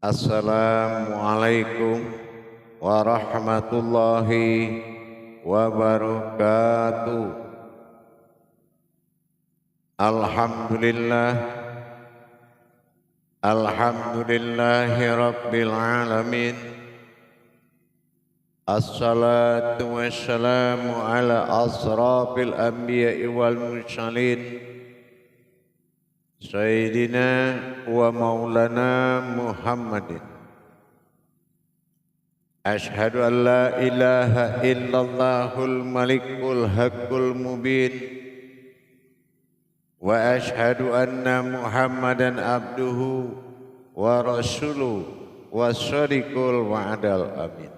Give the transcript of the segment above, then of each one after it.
Assalamualaikum warahmatullahi wabarakatuh. Alhamdulillah, alhamdulillahi rabbil alamin. Assalatu wassalamu ala asrafil anbiya'i wal mursalin Sayyidina wa maulana Muhammadin. Ashhadu an la ilaha illallahul malikul haqqul mubin. Wa ashhadu anna Muhammadan abduhu wa rasuluhu wa shadiqul wa'adal amin.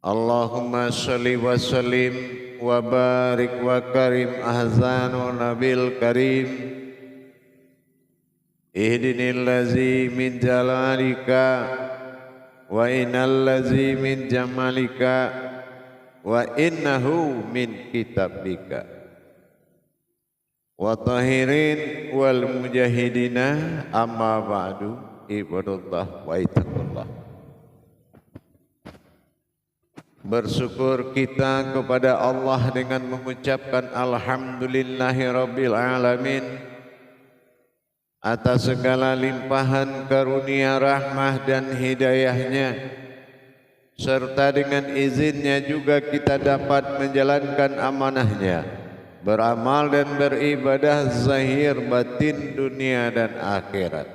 Allahumma salli wa sallim wa barik wa karim ahzanu nabil karim. Ihdinil lazi min jalalika wa innal lazi min jamalika wa innahu min kitabika. Wa tahirin wal mujahidina amma ba'du. Ibadullah wa ittaqullah. Bersyukur kita kepada Allah dengan mengucapkan alhamdulillahi rabbil alamin atas segala limpahan karunia rahmah dan hidayahnya, serta dengan izinnya juga kita dapat menjalankan amanahnya, beramal dan beribadah zahir batin dunia dan akhirat.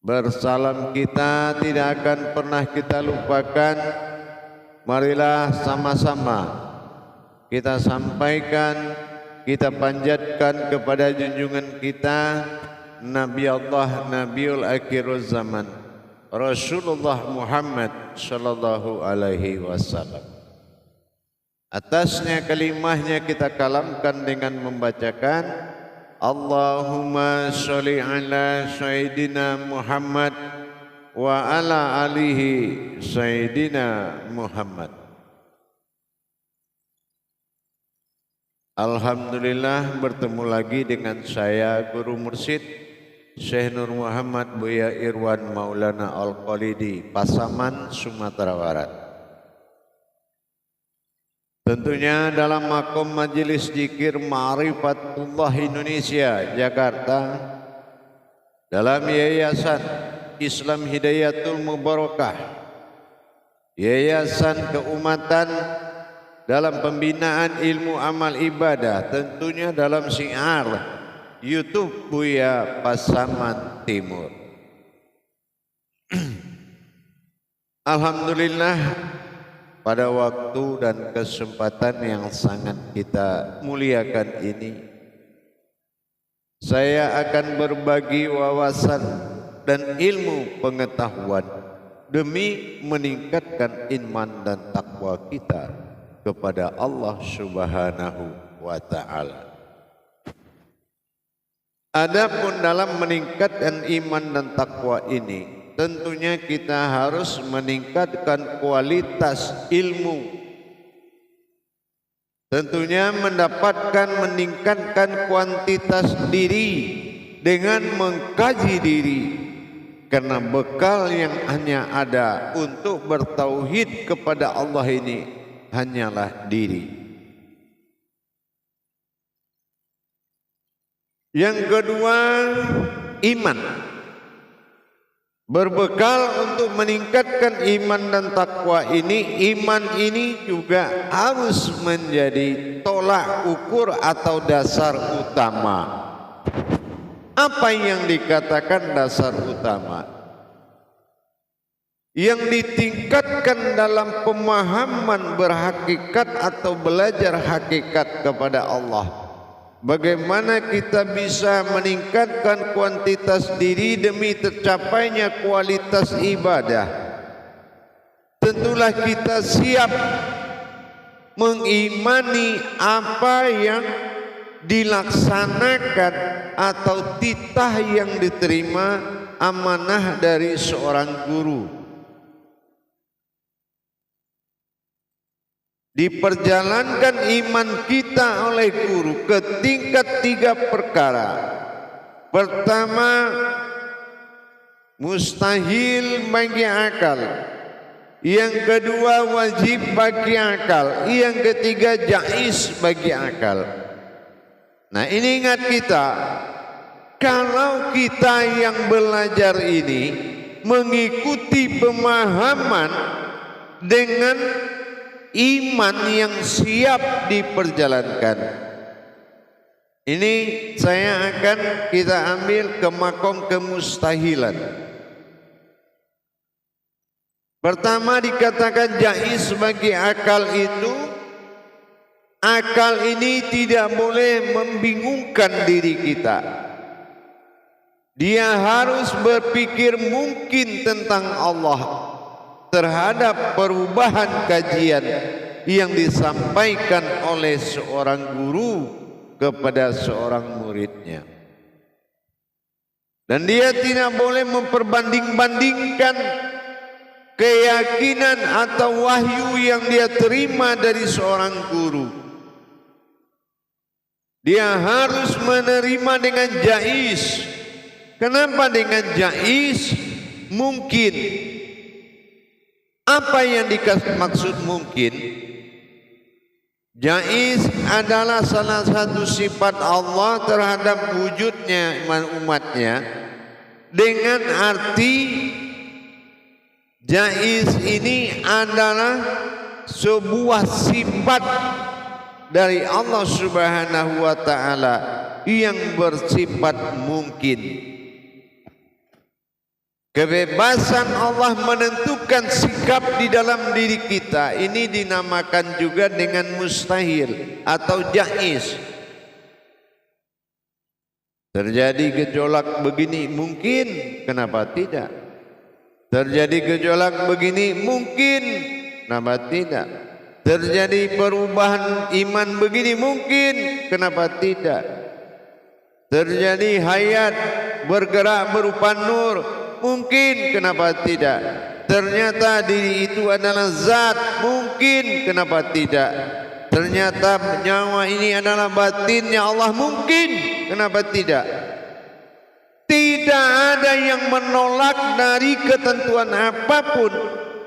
Bersalam kita tidak akan pernah kita lupakan. Marilah sama-sama kita sampaikan, kita panjatkan kepada junjungan kita Nabi Allah Nabiul Akhiruz Zaman Rasulullah Muhammad sallallahu alaihi wasallam. Atasnya kalimahnya kita kalamkan dengan membacakan Allahumma sholli ala Sayyidina Muhammad wa ala alihi Sayyidina Muhammad. Alhamdulillah bertemu lagi dengan saya Guru Mursyid Syekh Nur Muhammad Buya Irwan Maulana Al-Qalidi, Pasaman, Sumatera Barat. Tentunya dalam makom Majelis Zikir Ma'rifatullah Indonesia Jakarta, dalam Yayasan Islam Hidayatul Mubarakah, Yayasan Keumatan dalam pembinaan ilmu amal ibadah, tentunya dalam syiar YouTube Buya Pasaman Timur. Alhamdulillah, pada waktu dan kesempatan yang sangat kita muliakan ini, saya akan berbagi wawasan dan ilmu pengetahuan demi meningkatkan iman dan takwa kita kepada Allah Subhanahu wa Ta'ala. Adapun dalam meningkatkan iman dan takwa ini, tentunya kita harus meningkatkan kualitas ilmu. Tentunya meningkatkan kuantitas diri dengan mengkaji diri. Karena bekal yang hanya ada untuk bertauhid kepada Allah ini hanyalah diri. Yang kedua, iman. Berbekal untuk meningkatkan iman dan takwa ini, iman ini juga harus menjadi tolak ukur atau dasar utama. Apa yang dikatakan dasar utama? Yang ditingkatkan dalam pemahaman berhakikat atau belajar hakikat kepada Allah. Bagaimana kita bisa meningkatkan kuantitas diri demi tercapainya kualitas ibadah? Tentulah kita siap mengimani apa yang dilaksanakan atau titah yang diterima amanah dari seorang guru. Diperjalankan iman kita oleh guru ke tingkat 3 perkara. Pertama, mustahil bagi akal. Yang kedua wajib bagi akal. Yang ketiga jaiz bagi akal. Nah ini ingat kita, kalau kita yang belajar ini mengikuti pemahaman dengan iman yang siap diperjalankan. Ini kita ambil ke makom kemustahilan. Pertama dikatakan jaiz bagi akal itu, akal ini tidak boleh membingungkan diri kita. Dia harus berpikir mungkin tentang Allah terhadap perubahan kajian yang disampaikan oleh seorang guru kepada seorang muridnya. Dan dia tidak boleh memperbanding-bandingkan keyakinan atau wahyu yang dia terima dari seorang guru. Dia harus menerima dengan jaiz. Kenapa dengan jaiz? Mungkin. Apa yang dimaksud mungkin? Jaiz adalah salah satu sifat Allah terhadap wujudnya umatnya, dengan arti jaiz ini adalah sebuah sifat dari Allah Subhanahu wa taala yang bersifat mungkin. Kebebasan Allah menentukan sikap di dalam diri kita ini dinamakan juga dengan mustahil atau jaiz. Terjadi gejolak begini mungkin, kenapa tidak? Terjadi gejolak begini mungkin, kenapa tidak? Terjadi perubahan iman begini mungkin, kenapa tidak? Terjadi hayat bergerak berupa nur mungkin, kenapa tidak? Ternyata diri itu adalah zat mungkin, kenapa tidak? Ternyata nyawa ini adalah batinnya Allah mungkin, kenapa tidak? Tidak ada yang menolak dari ketentuan apapun,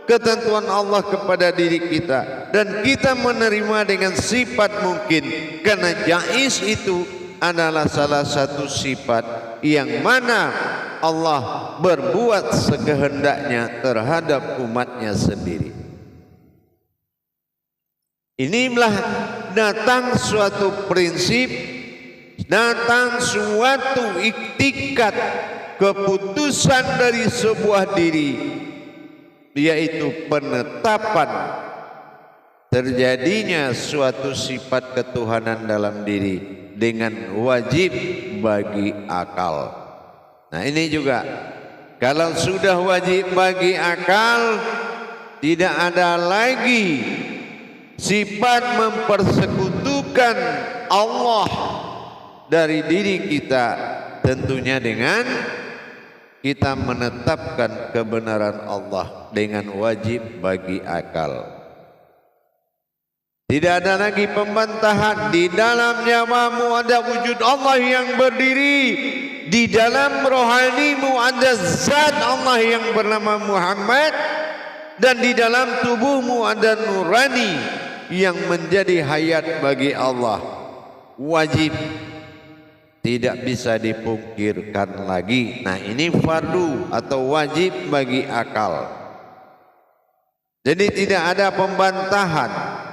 ketentuan Allah kepada diri kita, dan kita menerima dengan sifat mungkin, karena jaiz itu adalah salah satu sifat yang mana Allah berbuat sekehendaknya terhadap umatnya sendiri. Inilah datang suatu prinsip, datang suatu iktikat, keputusan dari sebuah diri, yaitu penetapan terjadinya suatu sifat ketuhanan dalam diri dengan wajib bagi akal. Nah ini juga, kalau sudah wajib bagi akal, tidak ada lagi sifat mempersekutukan Allah dari diri kita, tentunya dengan kita menetapkan kebenaran Allah dengan wajib bagi akal. Tidak ada lagi pembantahan. Di dalam nyawamu ada wujud Allah yang berdiri. Di dalam rohanimu ada zat Allah yang bernama Muhammad. Dan di dalam tubuhmu ada nurani yang menjadi hayat bagi Allah. Wajib, tidak bisa dipungkirkan lagi. Nah ini fardu atau wajib bagi akal. Jadi tidak ada pembantahan.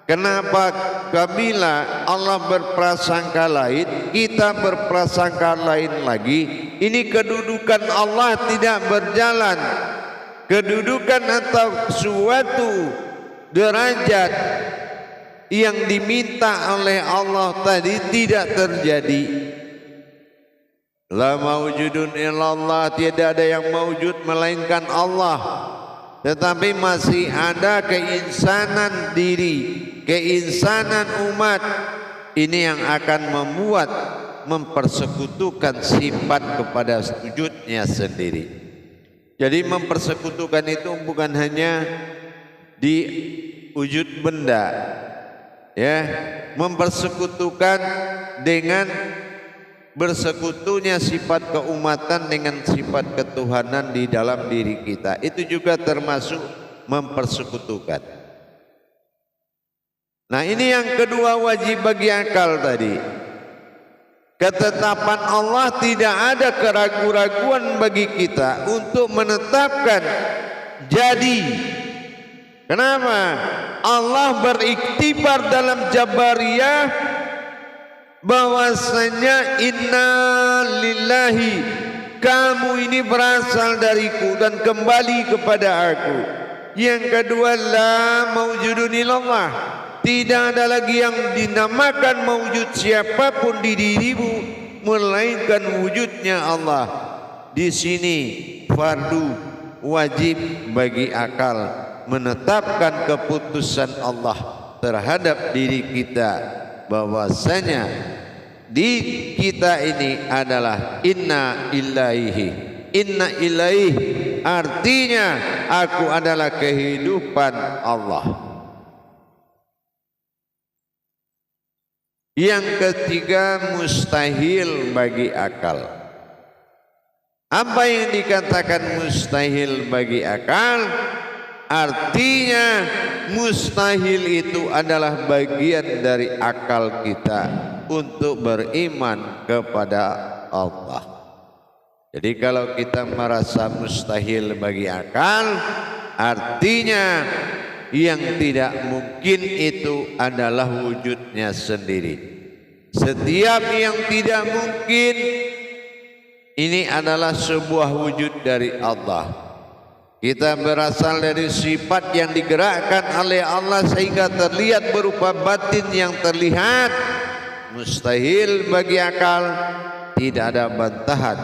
Kenapa? Kabila Allah berprasangka lain, kita berprasangka lain lagi. Ini kedudukan Allah tidak berjalan. Kedudukan atau suatu derajat yang diminta oleh Allah tadi tidak terjadi. La maujudun illallah, tidak ada yang maujud melainkan Allah. Tetapi masih ada keinsanan diri, keinsanan umat. Ini yang akan membuat mempersekutukan sifat kepada wujudnya sendiri. Jadi mempersekutukan itu bukan hanya di wujud benda, ya, mempersekutukan dengan bersekutunya sifat keumatan dengan sifat ketuhanan di dalam diri kita. Itu juga termasuk mempersekutukan. Nah, ini yang kedua wajib bagi akal tadi. Ketetapan Allah, tidak ada keraguan-raguan bagi kita untuk menetapkan jadi. Kenapa? Allah beriktibar dalam Jabariyah bahwasanya inna lillahi, kamu ini berasal dariku dan kembali kepada aku. Yang kedua, la maujudun illallah, tidak ada lagi yang dinamakan maujud siapapun di dirimu melainkan wujudnya Allah. Di sini fardu wajib bagi akal menetapkan keputusan Allah terhadap diri kita bahwasanya di kita ini adalah inna ilaihi. Inna ilaihi artinya aku adalah kehidupan Allah. Yang ketiga, mustahil bagi akal. Apa yang dikatakan mustahil bagi akal? Artinya mustahil itu adalah bagian dari akal kita untuk beriman kepada Allah. Jadi kalau kita merasa mustahil bagi akal, artinya yang tidak mungkin itu adalah wujudnya sendiri. Setiap yang tidak mungkin ini adalah sebuah wujud dari Allah. Kita berasal dari sifat yang digerakkan oleh Allah sehingga terlihat berupa batin yang terlihat. Mustahil bagi akal, tidak ada bantahan.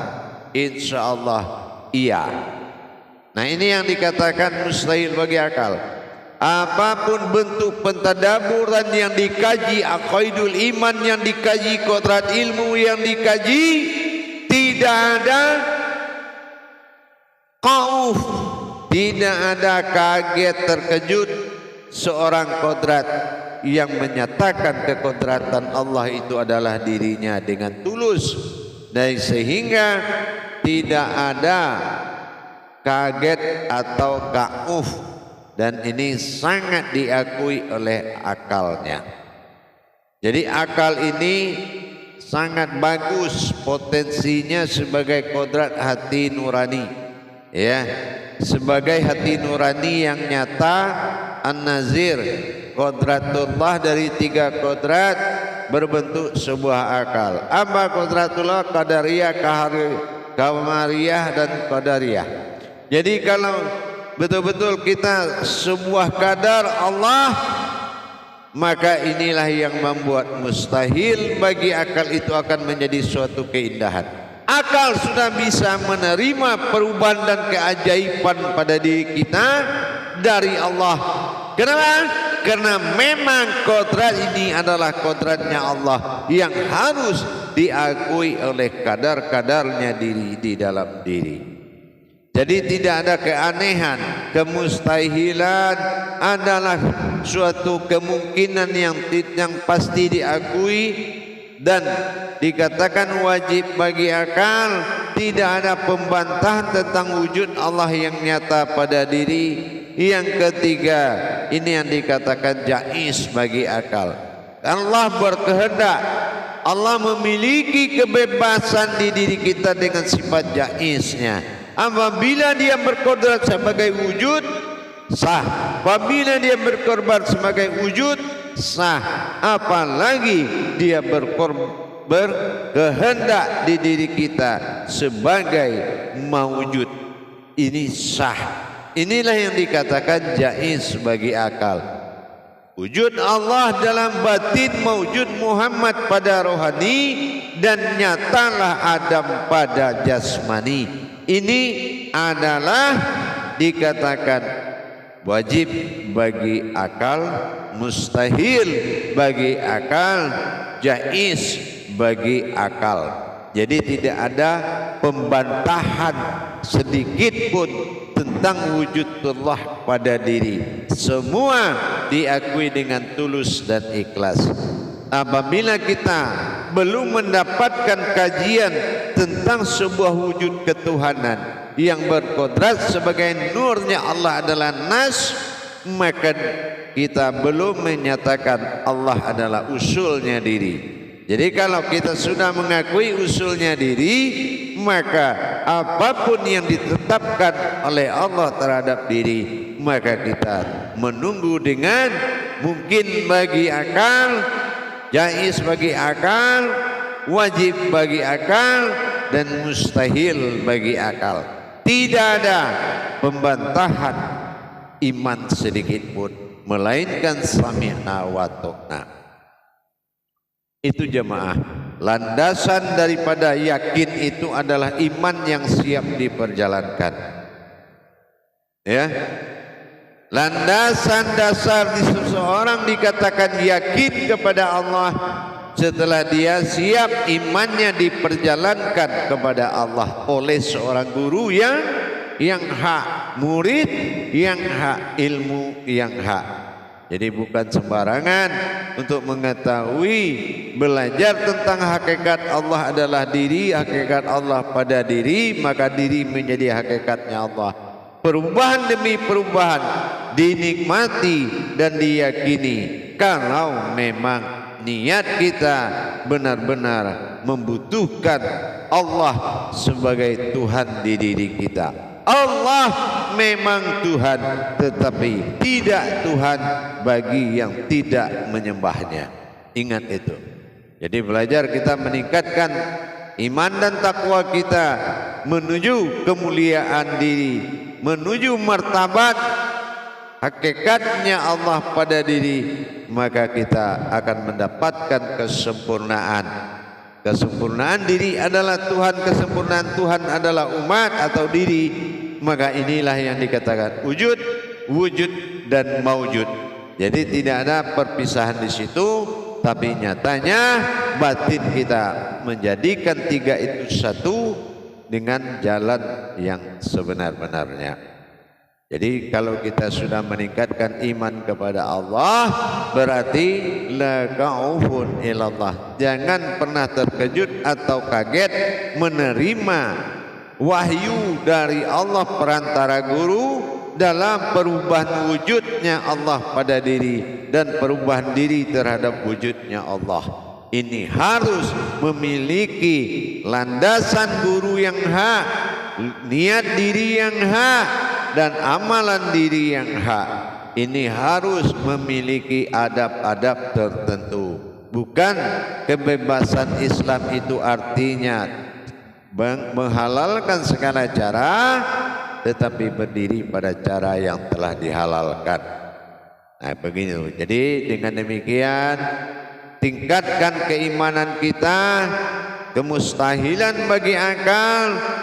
Insya Allah iya. Nah, ini yang dikatakan mustahil bagi akal. Apapun bentuk pentadaburan yang dikaji, aqaidul iman yang dikaji, kodrat ilmu yang dikaji, tidak ada khauf, tidak ada kaget terkejut seorang kodrat yang menyatakan kekodratan Allah itu adalah dirinya dengan tulus, dan sehingga tidak ada kaget atau khauf, dan ini sangat diakui oleh akalnya. Jadi akal ini sangat bagus potensinya sebagai kodrat hati nurani, ya, sebagai hati nurani yang nyata, an-nazir, kodratullah dari tiga kodrat berbentuk sebuah akal. Apa kodratullah? Qadariyah, kamariyah, dan qadariyah. Jadi kalau betul-betul kita sebuah kadar Allah, maka inilah yang membuat mustahil bagi akal itu akan menjadi suatu keindahan. Akal sudah bisa menerima perubahan dan keajaiban pada diri kita dari Allah. Kenapa? Karena memang kodrat ini adalah kodratnya Allah yang harus diakui oleh kadar-kadarnya diri di dalam diri. Jadi tidak ada keanehan. Kemustahilan adalah suatu kemungkinan yang pasti diakui dan dikatakan wajib bagi akal. Tidak ada pembantahan tentang wujud Allah yang nyata pada diri. Yang ketiga, ini yang dikatakan jaiz bagi akal. Allah berkehendak, Allah memiliki kebebasan di diri kita dengan sifat jaiznya. Apabila dia berkodrat sebagai wujud, sah. Apabila dia berkorban sebagai wujud, sah. Apalagi dia berkehendak di diri kita sebagai mawujud, ini sah. Inilah yang dikatakan jaiz bagi akal. Wujud Allah dalam batin, mawujud Muhammad pada rohani, dan nyatalah Adam pada jasmani. Ini adalah dikatakan wajib bagi akal, mustahil bagi akal, jaiz bagi akal. Jadi tidak ada pembantahan sedikit pun tentang wujudullah pada diri. Semua diakui dengan tulus dan ikhlas. Apabila kita belum mendapatkan kajian tentang sebuah wujud ketuhanan yang berkodrat sebagai nurnya Allah adalah nas, maka kita belum menyatakan Allah adalah usulnya diri. Jadi kalau kita sudah mengakui usulnya diri, maka apapun yang ditetapkan oleh Allah terhadap diri, maka kita menunggu dengan mungkin bagi akal, jaiz bagi akal, wajib bagi akal, dan mustahil bagi akal. Tidak ada pembantahan iman sedikit pun, melainkan sami'na wa ta'na. Itu jemaah, landasan daripada yakin itu adalah iman yang siap diperjalankan. Ya, landasan dasar di seseorang dikatakan yakin kepada Allah setelah dia siap imannya diperjalankan kepada Allah oleh seorang guru yang hak, murid yang hak, ilmu yang hak. Jadi bukan sembarangan untuk mengetahui, belajar tentang hakikat Allah adalah diri, hakikat Allah pada diri, maka diri menjadi hakikatnya Allah. Perubahan demi perubahan dinikmati dan diyakini kalau memang niat kita benar-benar membutuhkan Allah sebagai Tuhan di diri kita. Allah memang Tuhan, tetapi tidak Tuhan bagi yang tidak menyembahnya. Ingat itu. Jadi belajar kita meningkatkan iman dan takwa kita menuju kemuliaan diri, menuju martabat hakikatnya Allah pada diri, maka kita akan mendapatkan kesempurnaan. Kesempurnaan diri adalah Tuhan, kesempurnaan Tuhan adalah umat atau diri. Maka inilah yang dikatakan wujud, wujud dan maujud. Jadi tidak ada perpisahan di situ, tapi nyatanya batin kita menjadikan tiga itu satu dengan jalan yang sebenar-benarnya. Jadi kalau kita sudah meningkatkan iman kepada Allah, berarti la khaufun ilallah. Jangan pernah terkejut atau kaget menerima wahyu dari Allah perantara guru dalam perubahan wujudnya Allah pada diri dan perubahan diri terhadap wujudnya Allah. Ini harus memiliki landasan guru yang hak, niat diri yang hak, dan amalan diri yang hak. Ini harus memiliki adab-adab tertentu. Bukan kebebasan Islam itu artinya menghalalkan segala cara, tetapi berdiri pada cara yang telah dihalalkan. Nah begini. Jadi dengan demikian tingkatkan keimanan kita, kemustahilan bagi akal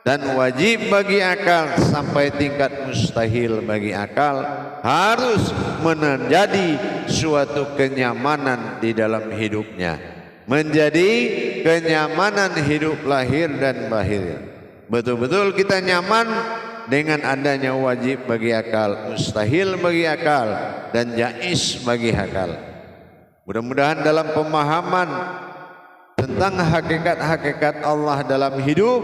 dan wajib bagi akal sampai tingkat mustahil bagi akal harus menjadi suatu kenyamanan di dalam hidupnya, menjadi kenyamanan hidup lahir dan batin. Betul-betul kita nyaman dengan adanya wajib bagi akal, mustahil bagi akal, dan jaiz bagi akal. Mudah-mudahan dalam pemahaman tentang hakikat-hakikat Allah dalam hidup,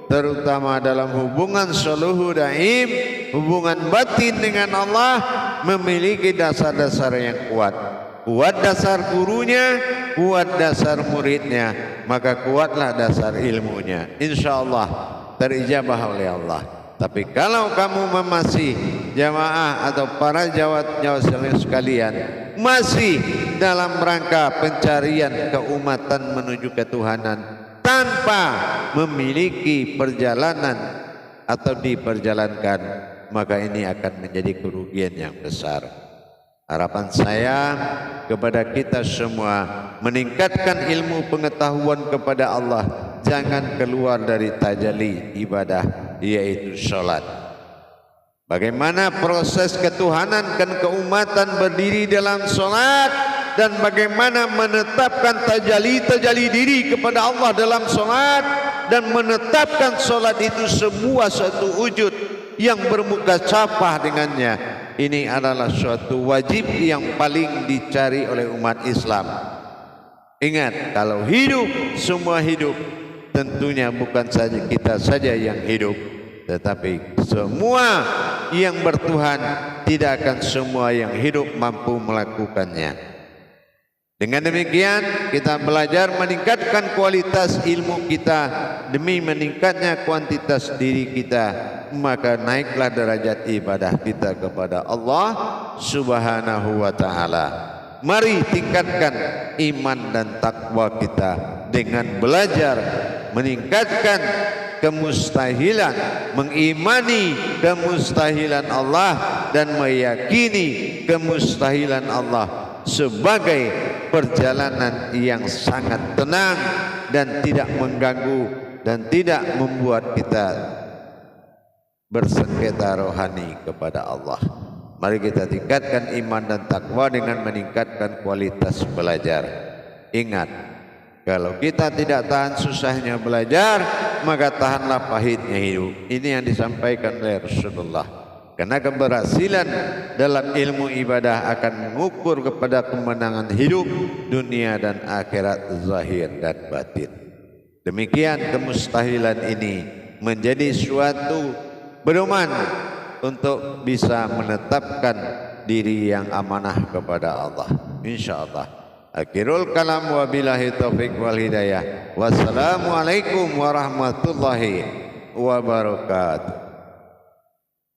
terutama dalam hubungan suluhu daim, hubungan batin dengan Allah, memiliki dasar-dasar yang kuat. Kuat dasar gurunya, kuat dasar muridnya, maka kuatlah dasar ilmunya. InsyaAllah terijabah oleh Allah. Tapi kalau kamu masih jamaah atau para jawat sekalian masih dalam rangka pencarian keumatan menuju ketuhanan tanpa memiliki perjalanan atau diperjalankan, maka ini akan menjadi kerugian yang besar. Harapan saya kepada kita semua meningkatkan ilmu pengetahuan kepada Allah, jangan keluar dari tajalli ibadah, yaitu sholat. Bagaimana proses ketuhanan dan keumatan berdiri dalam sholat, dan bagaimana menetapkan tajalli diri kepada Allah dalam sholat, dan menetapkan sholat itu semua satu wujud yang bermuka capah dengannya. Ini adalah suatu wajib yang paling dicari oleh umat Islam. Ingat, kalau hidup, semua hidup, tentunya bukan saja kita saja yang hidup, tetapi semua yang bertuhan, tidak akan semua yang hidup mampu melakukannya. Dengan demikian kita belajar meningkatkan kualitas ilmu kita demi meningkatnya kuantitas diri kita, maka naiklah derajat ibadah kita kepada Allah Subhanahu wa taala. Mari tingkatkan iman dan takwa kita dengan belajar meningkatkan kemustahilan, mengimani kemustahilan Allah dan meyakini kemustahilan Allah sebagai perjalanan yang sangat tenang dan tidak mengganggu dan tidak membuat kita bersengketa rohani kepada Allah. Mari kita tingkatkan iman dan takwa dengan meningkatkan kualitas belajar. Ingat, kalau kita tidak tahan susahnya belajar, maka tahanlah pahitnya hidup. Ini yang disampaikan oleh Rasulullah. Karena keberhasilan dalam ilmu ibadah akan mengukur kepada kemenangan hidup, dunia dan akhirat, zahir dan batin. Demikian kemustahilan ini menjadi suatu pedoman untuk bisa menetapkan diri yang amanah kepada Allah. InsyaAllah. Akhirul kalam wabillahi taufiq wal hidayah. Wassalamualaikum warahmatullahi wabarakatuh.